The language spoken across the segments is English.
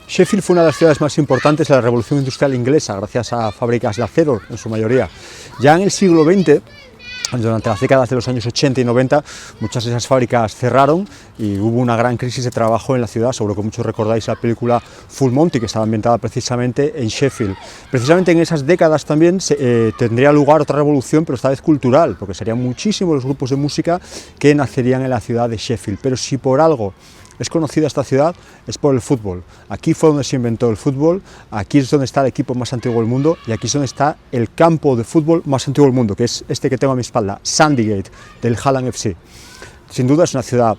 Sheffield fue una de las ciudades más importantes de la Revolución Industrial Inglesa, gracias a fábricas de acero en su mayoría. Ya en el siglo XX, durante las décadas de los años 80 y 90, muchas de esas fábricas cerraron y hubo una gran crisis de trabajo en la ciudad. Seguro que muchos recordáis la película Fútbol, que estaba ambientada precisamente en Sheffield. Precisamente en esas décadas también tendría lugar otra revolución, pero esta vez cultural, porque serían muchísimos los grupos de música que nacerían en la ciudad de Sheffield. Pero si por algo es conocida esta ciudad, es por el fútbol. Aquí fue donde se inventó el fútbol, aquí es donde está el equipo más antiguo del mundo y aquí es donde está el campo de fútbol más antiguo del mundo, que es este que tengo a mi espalda, Sandygate, del Hallam FC. Sin duda es una ciudad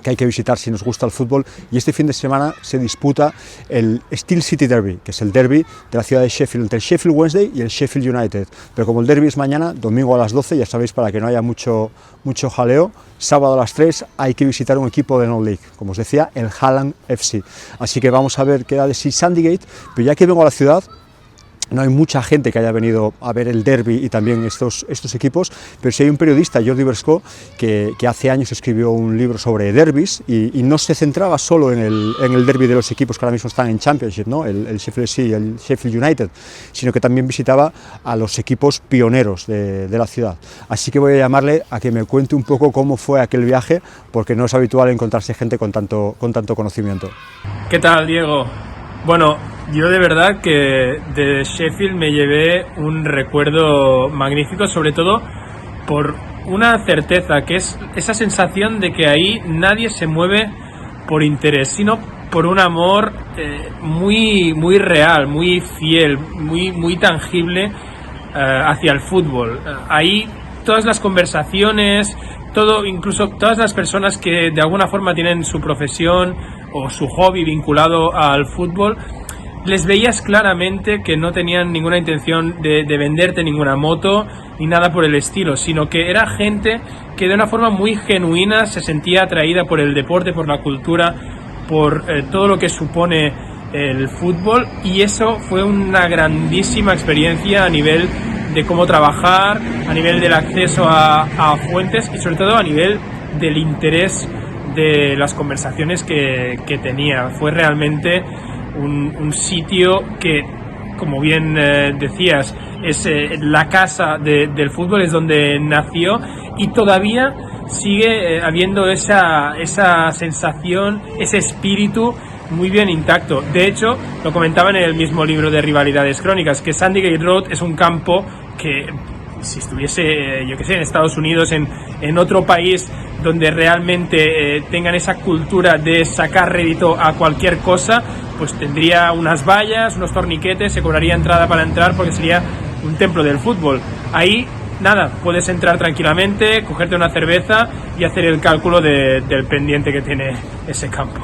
que hay que visitar si nos gusta el fútbol, y este fin de semana se disputa el Steel City Derby, que es el derby de la ciudad de Sheffield, entre el Sheffield Wednesday y el Sheffield United. Pero como el derby es mañana, domingo a las 12, ya sabéis, para que no haya mucho jaleo, sábado a las 3 hay que visitar un equipo de non-league, como os decía, el Hallam FC. Así que vamos a ver qué da de sí Sandygate, pero ya que vengo a la ciudad, no hay mucha gente que haya venido a ver el derby y también estos equipos, pero sí hay un periodista, Jordi Bresco, que hace años escribió un libro sobre derbis y no se centraba solo en el derby de los equipos que ahora mismo están en Championship, ¿no? el Sheffield FC y el Sheffield United, sino que también visitaba a los equipos pioneros de la ciudad. Así que voy a llamarle a que me cuente un poco cómo fue aquel viaje, porque no es habitual encontrarse gente con tanto conocimiento. ¿Qué tal, Diego? Bueno, yo de verdad que de Sheffield me llevé un recuerdo magnífico, sobre todo por una certeza, que es esa sensación de que ahí nadie se mueve por interés, sino por un amor muy real, muy fiel, muy tangible hacia el fútbol. Ahí todas las conversaciones, incluso todas las personas que de alguna forma tienen su profesión o su hobby vinculado al fútbol, les veías claramente que no tenían ninguna intención de venderte ninguna moto ni nada por el estilo, sino que era gente que de una forma muy genuina se sentía atraída por el deporte, por la cultura, por todo lo que supone el fútbol, y eso fue una grandísima experiencia a nivel de cómo trabajar, a nivel del acceso a fuentes y sobre todo a nivel del interés de las conversaciones que tenía. Fue realmente un sitio que, como bien decías, es la casa del fútbol, es donde nació, y todavía sigue habiendo esa sensación, ese espíritu muy bien intacto. De hecho, lo comentaba en el mismo libro de Rivalidades Crónicas, que Sandygate Road es un campo que, si estuviese, yo que sé, en Estados Unidos, en otro país donde realmente tengan esa cultura de sacar rédito a cualquier cosa, pues tendría unas vallas, unos torniquetes, se cobraría entrada para entrar porque sería un templo del fútbol. Ahí, nada, puedes entrar tranquilamente, cogerte una cerveza y hacer el cálculo del pendiente que tiene ese campo.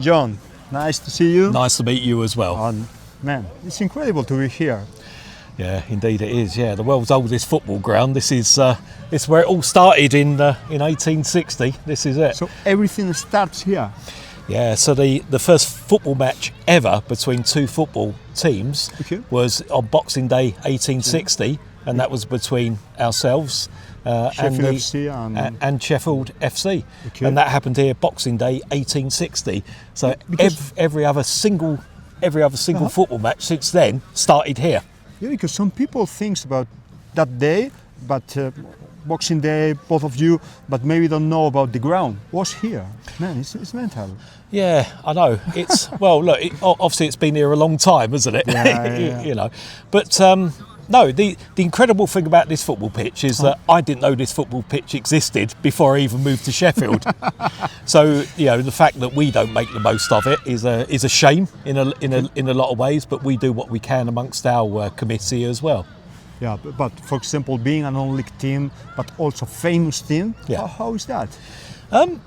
John, nice to see you. Nice to meet you as well. Man, it's incredible to be here. Yeah, indeed it is. Yeah, the world's oldest football ground. This is where it all started in 1860. This is it. So everything starts here. Yeah. So the first football match ever between two football teams was on Boxing Day 1860, and that was between ourselves Sheffield and Sheffield FC, and that happened here Boxing Day 1860. So every other single football match since then started here. Yeah, because some people think about that day, but Boxing Day, both of you, but maybe don't know about the ground. What's here? Man, it's mental. Yeah, I know. It's well, look. Obviously, it's been here a long time, hasn't it? Yeah. You know, but no. The incredible thing about this football pitch is that I didn't know this football pitch existed before I even moved to Sheffield. So you know, the fact that we don't make the most of it is a shame in a lot of ways. But we do what we can amongst our committee as well. Yeah, but for example, being a non-league team, but also famous team, Yeah. how is that?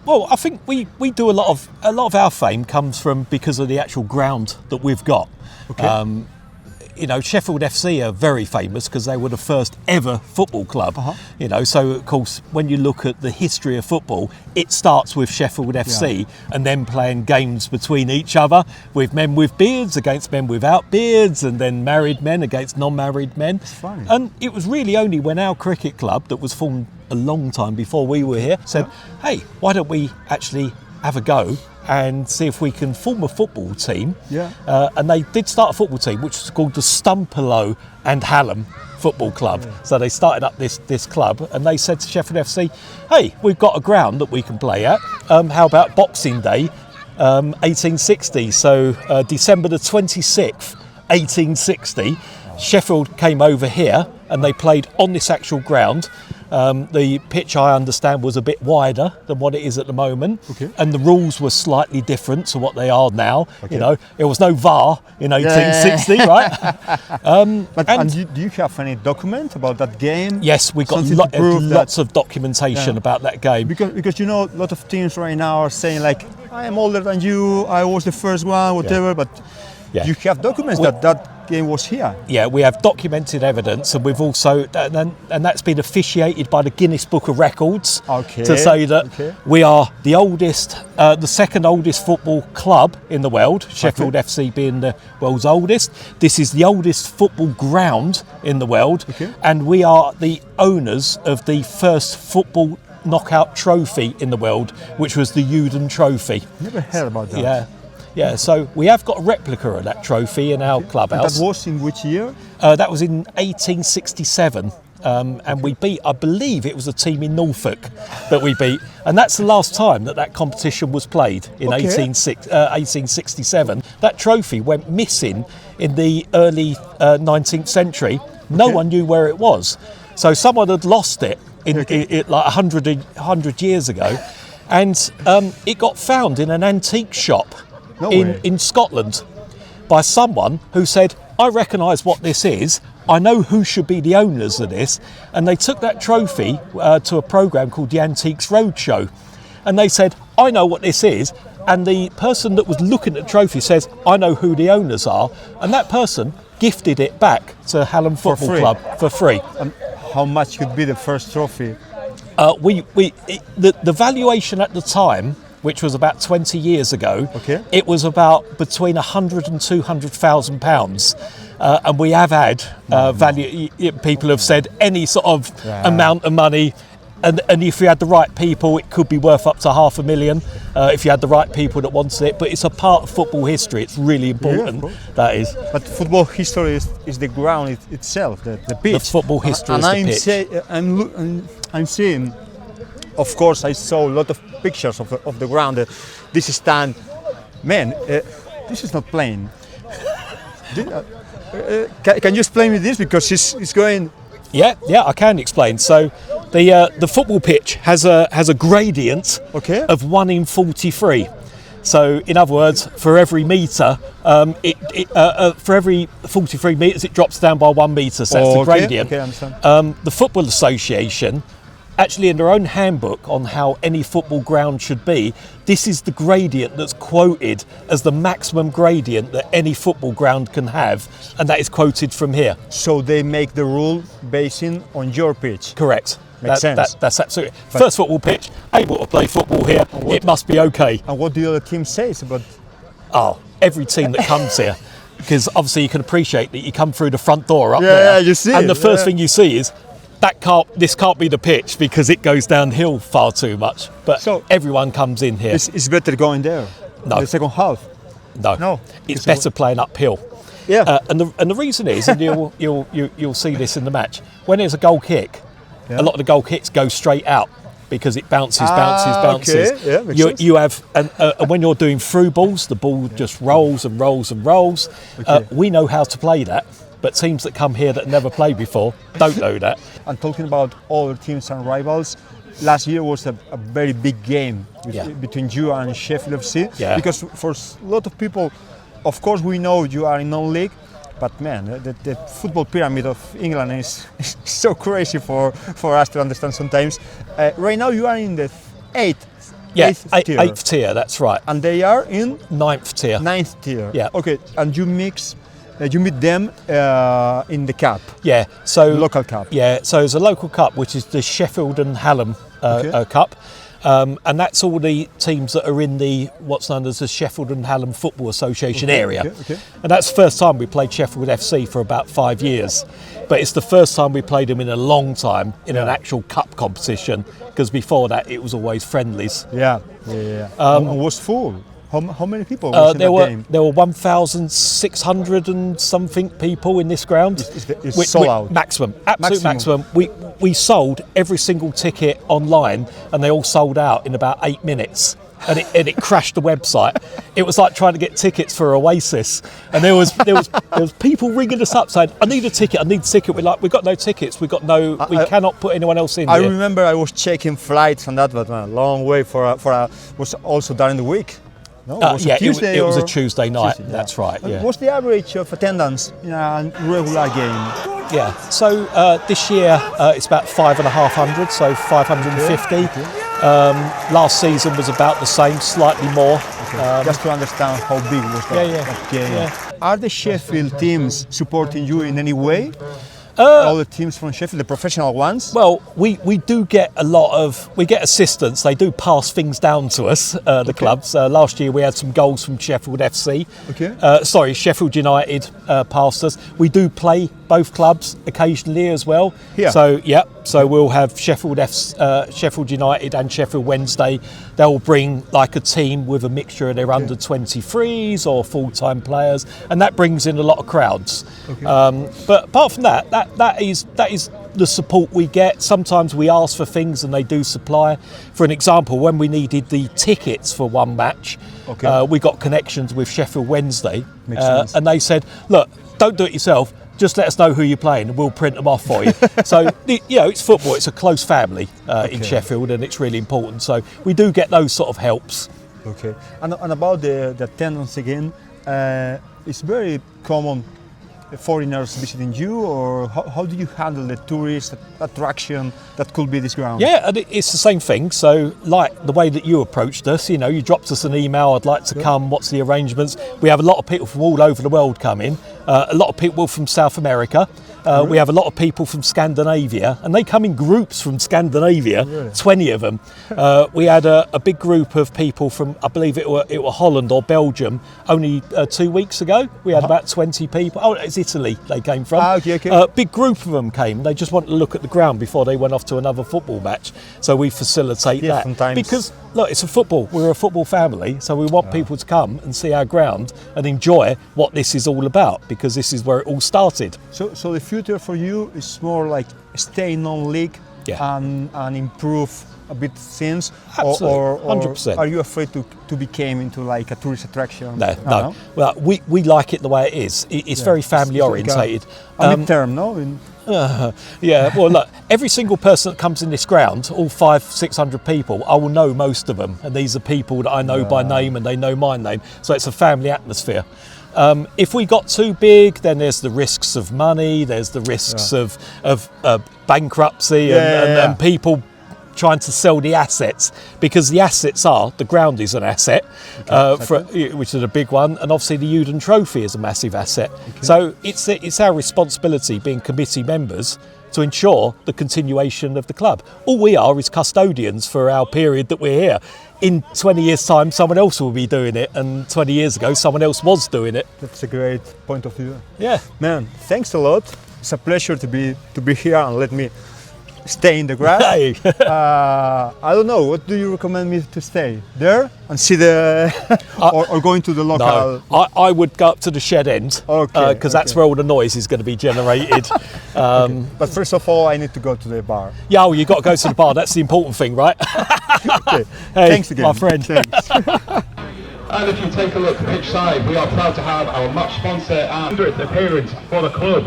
Well, I think we do a lot of our fame comes from because of the actual ground that we've got. Okay. You know, Sheffield FC are very famous because they were the first ever football club. You know, so of course, when you look at the history of football, it starts with Sheffield FC and then playing games between each other with men with beards against men without beards, and then married men against non-married men. It's funny. And it was really only when our cricket club, that was formed a long time before we were here, said, "Hey, why don't we actually have a go and see if we can form a football team?" And they did start a football team which was called the Stumperlow and Hallam Football Club. So they started up this club, and they said to Sheffield FC, "Hey, we've got a ground that we can play at. How about Boxing Day 1860?" So December the 26th 1860, Sheffield came over here and they played on this actual ground. The pitch, I understand, was a bit wider than what it is at the moment, and the rules were slightly different to what they are now. You know, there was no VAR in 1860, right? Do you have any document about that game? Yes, we got lots of documentation about that game. Because you know, a lot of teams right now are saying like, "I am older than you, I was the first one, whatever," but you have documents that game was here. Yeah, we have documented evidence, and we've also, and that's been officiated by the Guinness Book of Records to say that we are the oldest, the second oldest football club in the world, Sheffield FC being the world's oldest. This is the oldest football ground in the world, and we are the owners of the first football knockout trophy in the world, which was the Uden Trophy. Never heard about that. Yeah, so we have got a replica of that trophy in our clubhouse. That was in which year? That was in 1867. And we beat, I believe it was a team in Norfolk that we beat. And that's the last time that competition was played in 1867. That trophy went missing in the early 19th century. No one knew where it was. So someone had lost it in like 100 years ago. And it got found in an antique shop in Scotland by someone who said, "I recognise what this is, I know who should be the owners of this," and they took that trophy to a programme called the Antiques Roadshow, and they said, "I know what this is," and the person that was looking at the trophy says, "I know who the owners are," and that person gifted it back to Hallam Football Club for free. How much could be the first trophy? The valuation at the time, which was about 20 years ago, it was about between £100,000 and £200,000. And we have had value. People have said any sort of amount of money, and if you had the right people, it could be worth up to £500,000 if you had the right people that wanted it. But it's a part of football history. It's really important. That is. But football history is the ground itself, the pitch. The football history is the pitch. I'm seeing. Of course, I saw a lot of pictures of the ground. This stand, man, this is not plain. Can you explain me this, because it's going? Yeah, I can explain. So, the football pitch has a gradient of 1 in 43. So, in other words, for every metre, for every 43 metres, it drops down by 1 metre. So that's the gradient. Okay, I understand. The Football Association, actually in their own handbook on how any football ground should be, this is the gradient that's quoted as the maximum gradient that any football ground can have, and that is quoted from here. So they make the rule basing on your pitch? Correct. Makes sense. That's absolutely. First football pitch, able to play football here, it must be okay. And what do the other team say about? Oh, every team that comes here, because obviously you can appreciate that you come through the front door up there, you see and the first thing you see is, this can't be the pitch because it goes downhill far too much. But so everyone comes in here. It's better going there. No. The second half. No. It's better playing uphill. Yeah. And the reason is, and you'll see this in the match, when there's a goal kick, a lot of the goal kicks go straight out because it bounces. Okay. Yeah, makes sense. You have, and when you're doing through balls, the ball just rolls and rolls and rolls. We know how to play that. But teams that come here that never played before don't know that. And talking about other teams and rivals, last year was a very big game between you and Sheffield FC. Yeah. Because for a lot of people, of course we know you are in non-league, But man, the football pyramid of England is so crazy for us to understand sometimes. Right now you are in the eighth tier. Eighth tier, that's right. And they are in? Ninth tier. Ninth tier. Yeah. Okay, and you meet them in the cup. Yeah, so local cup. Yeah, so there's a local cup which is the Sheffield and Hallam Cup, and that's all the teams that are in the what's known as the Sheffield and Hallam Football Association area. Okay. And that's the first time we played Sheffield FC for about 5 years, but it's the first time we played them in a long time in an actual cup competition, because before that it was always friendlies. Yeah. It was full. How many people was in that game? There were 1,600 and something people in this ground. It's sold out. Maximum, absolute maximum. We sold every single ticket online, and they all sold out in about 8 minutes. And it crashed the website. It was like trying to get tickets for Oasis, and there was people ringing us up saying, "I need a ticket. I need a ticket." We're like, "We've got no tickets. We cannot put anyone else in." I remember I was checking flights and that, but man, long way was also during the week. No, it was a Tuesday night. Tuesday, that's right. Yeah. What's the average of attendance in a regular game? Yeah. So this year it's about 5,500, so 550. Last season was about the same, slightly more. Just to understand how big was that game. Yeah. Are the Sheffield teams supporting you in any way? All the teams from Sheffield, the professional ones? Well, we do get we get assistance. They do pass things down to us, the clubs. Last year we had some goals from Sheffield FC. Sheffield United passed us. We do play both clubs occasionally as well. Yeah. So we'll have Sheffield United and Sheffield Wednesday. They'll bring like a team with a mixture of their under 23s or full-time players, and that brings in a lot of crowds. But apart from that is the support we get. Sometimes we ask for things and they do supply. For an example, when we needed the tickets for one match, we got connections with Sheffield Wednesday, and they said, "Look, don't do it yourself. Just let us know who you're playing and we'll print them off for you." So, it's football. It's a close family in Sheffield, and it's really important. So we do get those sort of helps. Okay. And about the attendance again, it's very common foreigners visiting you, or how do you handle the tourist attraction that could be this ground? Yeah, and it's the same thing. So like the way that you approached us, you dropped us an email, "I'd like to come, what's the arrangements?" We have a lot of people from all over the world come in, a lot of people from South America. We have a lot of people from Scandinavia, and they come in groups from Scandinavia, 20 of them. We had a big group of people from, I believe it were Holland or Belgium, only 2 weeks ago. We had about 20 people. Oh, it's Italy they came from. Big group of them came. They just wanted to look at the ground before they went off to another football match. So we facilitate that. Sometimes. Because, look, it's a football. We're a football family, so we want people to come and see our ground and enjoy what this is all about, because this is where it all started. So the future for you is more like stay non-league and improve a bit things, or 100%. Are you afraid to become into like a tourist attraction? No. Well, we like it the way it is. It's very family orientated. Mid-term, no? Well, look, every single person that comes in this ground, all 500-600 people, I will know most of them, and these are people that I know by name and they know my name. So it's a family atmosphere. If we got too big, then there's the risks of money, there's the risks of bankruptcy and people trying to sell the assets, because the assets the ground is an asset, which is a big one, and obviously the Uden Trophy is a massive asset. So it's our responsibility, being committee members, to ensure the continuation of the club. All we are is custodians for our period that we're here. In 20 years' time, someone else will be doing it, and 20 years ago, someone else was doing it. That's a great point of view. Yeah. Man, thanks a lot. It's a pleasure to be here, and let me stay in the grass. Hey. I don't know, what do you recommend me to stay? There and see or going to the local? No, I would go up to the shed end, because that's where all the noise is going to be generated. But first of all, I need to go to the bar. Yeah, well, you've got to go to the bar, that's the important thing, right? Hey, thanks again. My friend. Thanks. And if you take a look pitch side, we are proud to have our match sponsor and 100th appearance for the club.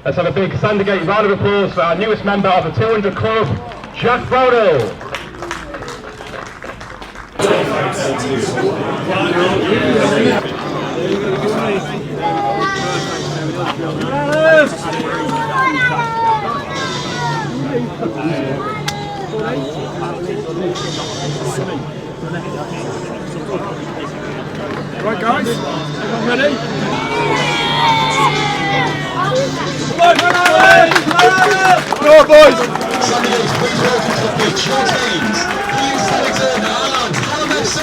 Let's have a big Sandygate round of applause for our newest member of the 200 Club, Jack Brodel. guys. Everyone ready? Go boys! Sandygate's brings welcome to the pitch your teams. Here's Alexander and Hallam FC.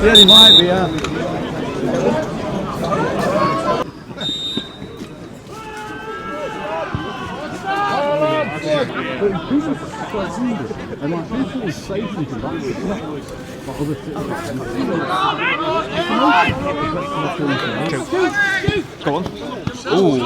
Yeah, he might be, yeah. Go on. Ooh.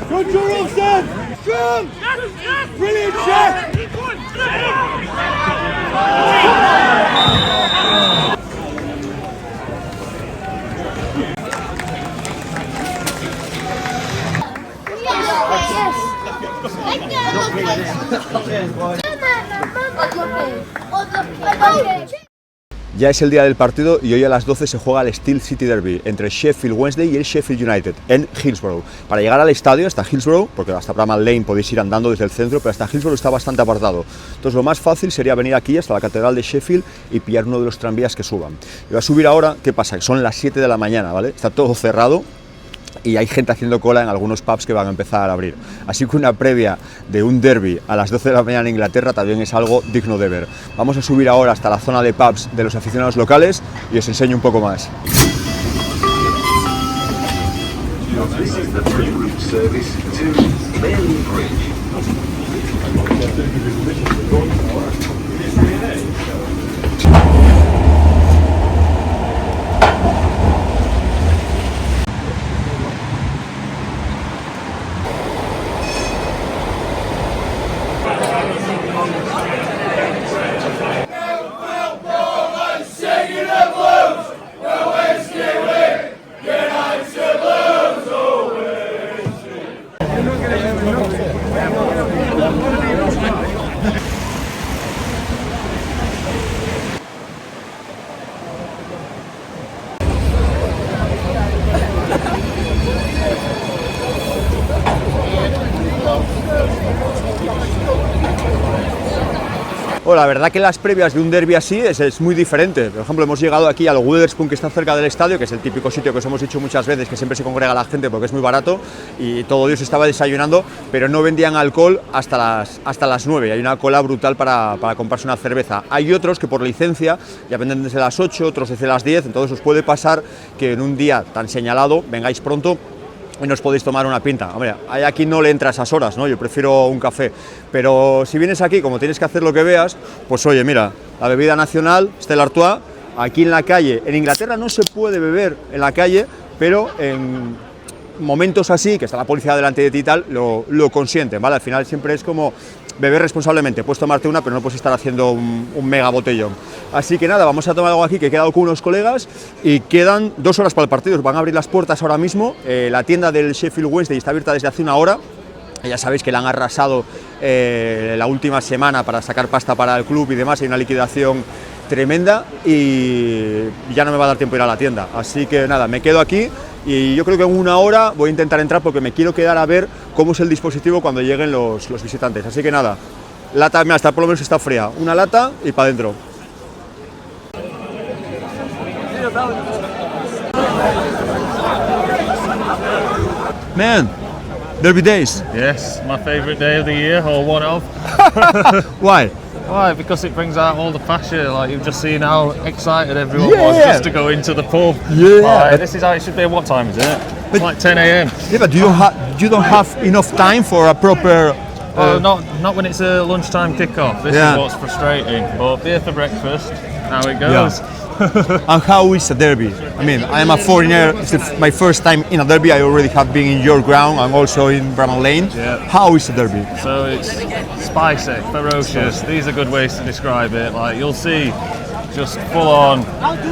Good draw, Sam! Strong! Brilliant shot! Ya es el día del partido y hoy a las 12 se juega el Steel City Derby entre Sheffield Wednesday y el Sheffield United en Hillsborough. Para llegar al estadio hasta Hillsborough, porque hasta Bramall Lane podéis ir andando desde el centro, pero hasta Hillsborough está bastante apartado. Entonces lo más fácil sería venir aquí hasta la Catedral de Sheffield y pillar uno de los tranvías que suban. Y va a subir ahora, ¿qué pasa? Que son las 7 de la mañana, ¿vale? Está todo cerrado y hay gente haciendo cola en algunos pubs que van a empezar a abrir. Así que una previa de un derby a las 12 de la mañana en Inglaterra también es algo digno de ver. Vamos a subir ahora hasta la zona de pubs de los aficionados locales y os enseño un poco más. Bueno, la verdad que las previas de un derbi así es muy diferente. Por ejemplo, hemos llegado aquí al Witherspoon, que está cerca del estadio, que es el típico sitio que os hemos dicho muchas veces, que siempre se congrega la gente porque es muy barato, y todo Dios estaba desayunando, pero no vendían alcohol hasta las 9. Hay una cola brutal para comprarse una cerveza. Hay otros que por licencia ya venden desde las 8, otros desde las 10, entonces os puede pasar que en un día tan señalado vengáis pronto y no os podéis tomar una pinta. Hombre, aquí no le entra a esas horas, ¿no? Yo prefiero un café, pero si vienes aquí, como tienes que hacer lo que veas, pues oye, mira, la bebida nacional, Stella Artois, aquí en la calle. En Inglaterra no se puede beber en la calle, pero en momentos así, que está la policía delante de ti y tal, lo consienten, ¿vale? Al final siempre es como beber responsablemente, puedes tomarte una, pero no puedes estar haciendo un mega botellón. Así que nada, vamos a tomar algo aquí, que he quedado con unos colegas y quedan 2 horas para el partido. Van a abrir las puertas ahora mismo, la tienda del Sheffield Wednesday está abierta desde hace 1 hora, Ya sabéis que le han arrasado la última semana para sacar pasta para el club y demás, hay una liquidación tremenda y ya no me va a dar tiempo a ir a la tienda, así que nada, me quedo aquí y yo creo que en una hora voy a intentar entrar porque me quiero quedar a ver cómo es el dispositivo cuando lleguen los visitantes, así que nada, lata, mira, hasta por lo menos está fría, una lata y para adentro. Man, derby days. Yes, my favourite day of the year, or one of. Why? Why? Because it brings out all the passion. Like you've just seen how excited everyone was just to go into the pub. Yeah. Like, this is how it should be. What time is it? It's like 10 a.m. Yeah, but you don't have enough time for a proper. Well, not when it's a lunchtime kickoff. This Yeah. is what's frustrating. But beer for breakfast. How it goes. And how is a derby? I mean, I am a foreigner. It's my first time in a derby. I already have been in your ground and also in Bramall Lane. Yeah. How is a derby? So it's spicy, ferocious. These are good ways to describe it. Like you'll see just full on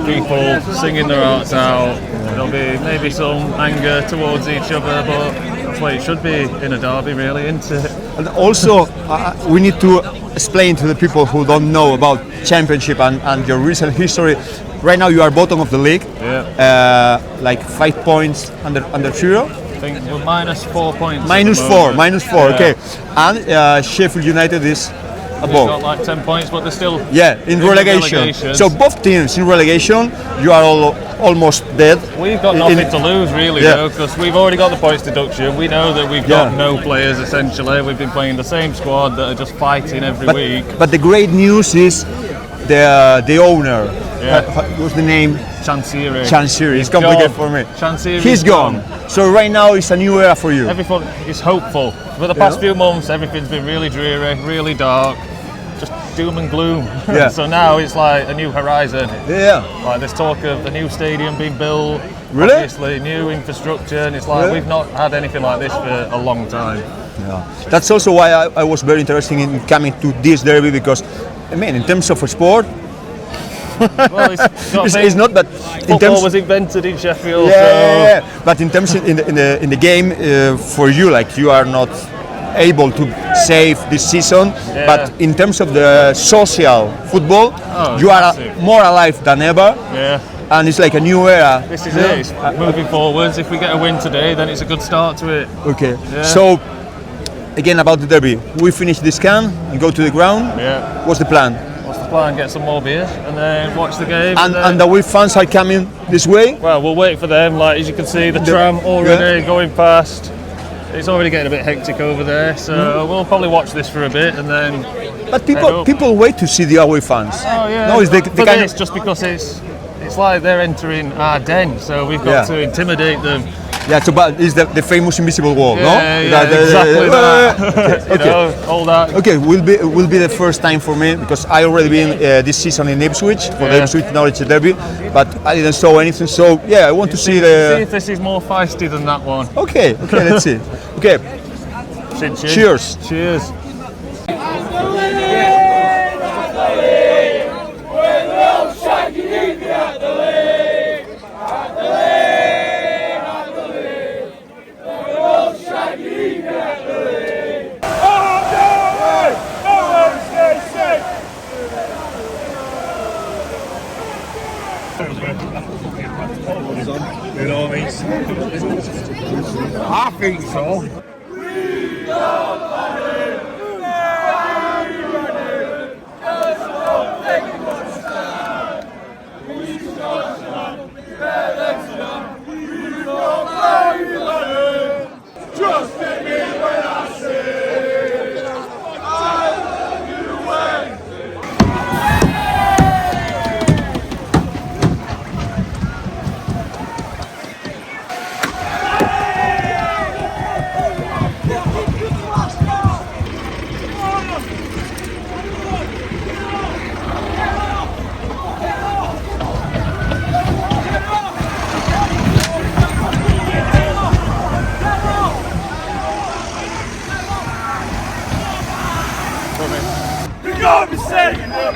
people singing their hearts out. There'll be maybe some anger towards each other, but that's what it should be in a derby, really, isn't it? And also, we need to explain to the people who don't know about Championship and your recent history. Right now, you are bottom of the league. Yeah. Like 5 points under 0. I think we're minus 4 points. Minus at the four, moment. minus 4. Yeah. Okay. And Sheffield United is They've got above. like 10 points, but they're still In relegation. So both teams in relegation, you are almost dead. We've got nothing to lose, really, Yeah. though, because we've already got the points deduction. We know that we've got Yeah. no players, essentially. We've been playing the same squad that are just fighting every week. But the great news is the owner. Yeah. What's the name? Chancery. Chancery. It's complicated for me. Chancery. He's gone. So right now it's a new era for you. Everything is hopeful. For the past few months, everything's been really dreary, really dark, just doom and gloom. Yeah. So now it's like a new horizon. Yeah. Like there's talk of a new stadium being built. Really? Obviously, new infrastructure, and it's like Yeah. we've not had anything like this for a long time. Yeah. That's also why I was very interested in coming to this derby because, I mean, in terms of a sport, Well, it's not, but in football terms. was invented in Sheffield. Yeah. But in terms in the game, for you, like you are not able to save this season. Yeah. But in terms of the social football, you are massive. more alive than ever. Yeah. And it's like a new era. This is it. It's moving forwards. If we get a win today, then it's a good start to it. Okay. Yeah. So again about the derby, we finish this can and go to the ground. Yeah. What's the plan? What's the plan? Get some more beer and then watch the game. And then, the away fans are coming this way. well, we'll wait for them. Like as you can see, the tram already going past. It's already getting a bit hectic over there, so we'll probably watch this for a bit and then. But Hello. people wait to see the away fans. Oh yeah. No, it's the for kind this, of. just because it's like they're entering our den, so we've got Yeah. to intimidate them. Yeah, so but it's the famous invisible wall, no? Yeah, exactly that. You Okay. know, all that. Okay, will be the first time for me because I already been this season in Ipswich for the Yeah. Ipswich Norwich derby, but I didn't saw anything. So yeah, I want to see See the. if this is more feisty than that one. Okay, let's see. Okay, Chin chin. cheers. Cheers. I think so. Just let me when I say I love you when. You gotta be saying that.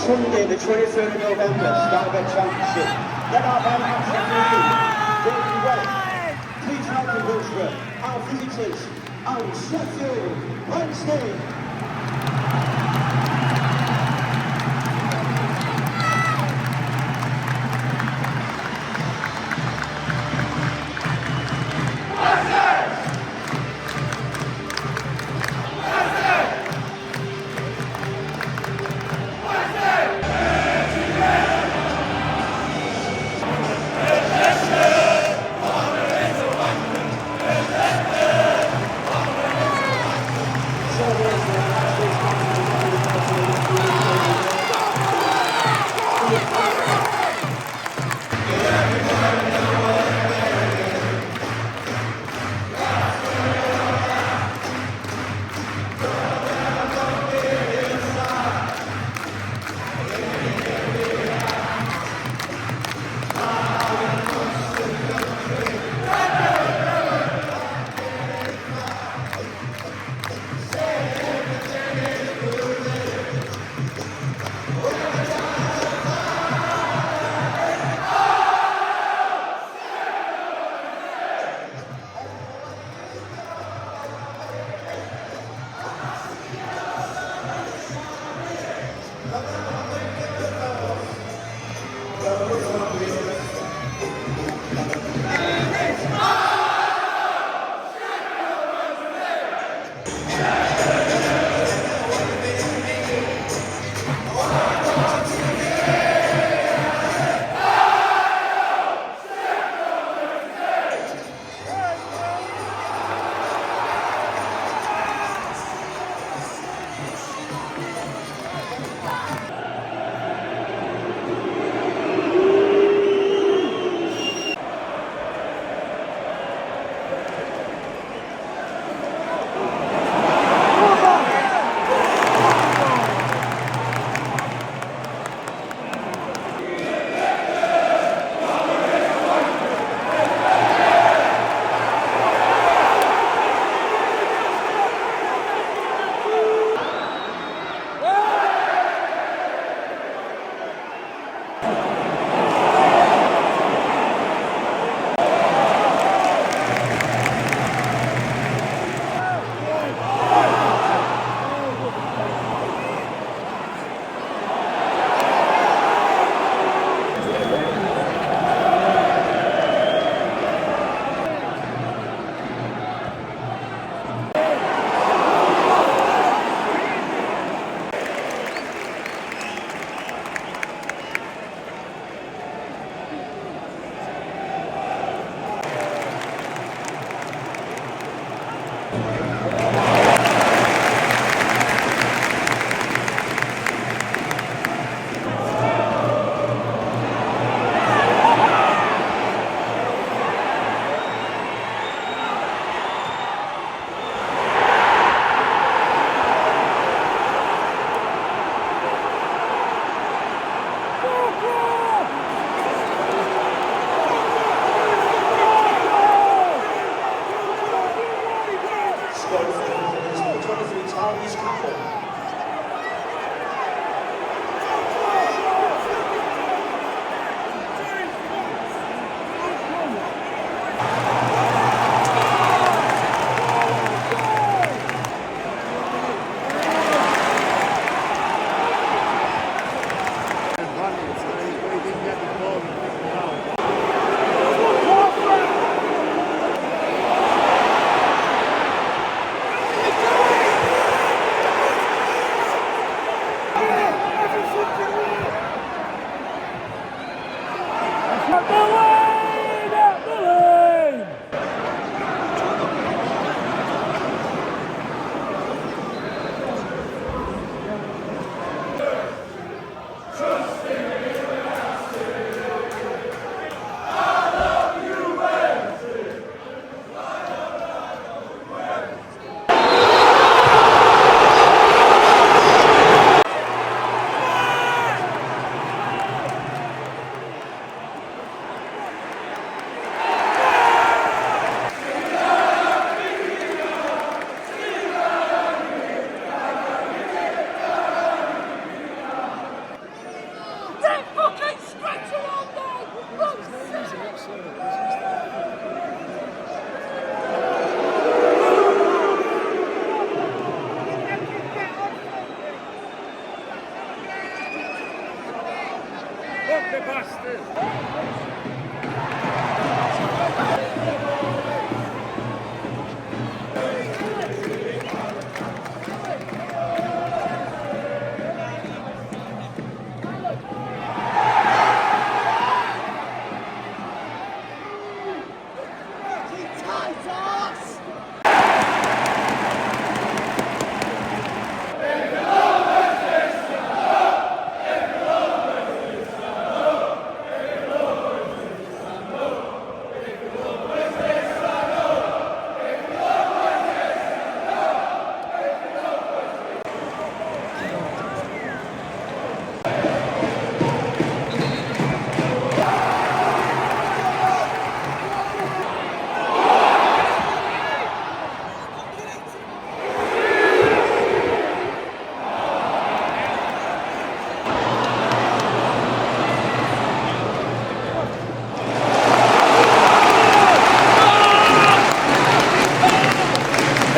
Sunday, the 23rd of November, Sandygate Championship. Led out by Derby West, please welcome Hillsborough, our visitors, and Sheffield Wednesday.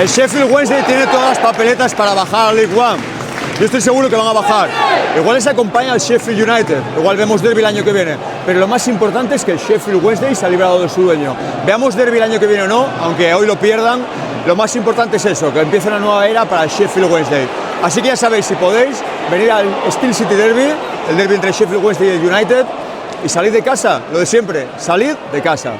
El Sheffield Wednesday tiene todas las papeletas para bajar a League One. Yo estoy seguro que van a bajar. Igual les acompaña el Sheffield United, igual vemos derbi el año que viene. Pero lo más importante es que el Sheffield Wednesday se ha librado de su dueño. Veamos derbi el año que viene o no, aunque hoy lo pierdan, lo más importante es eso, que empiece una nueva era para el Sheffield Wednesday. Así que ya sabéis, si podéis, venir al Steel City Derby, el derbi entre Sheffield Wednesday y el United, y salid de casa, lo de siempre, salid de casa.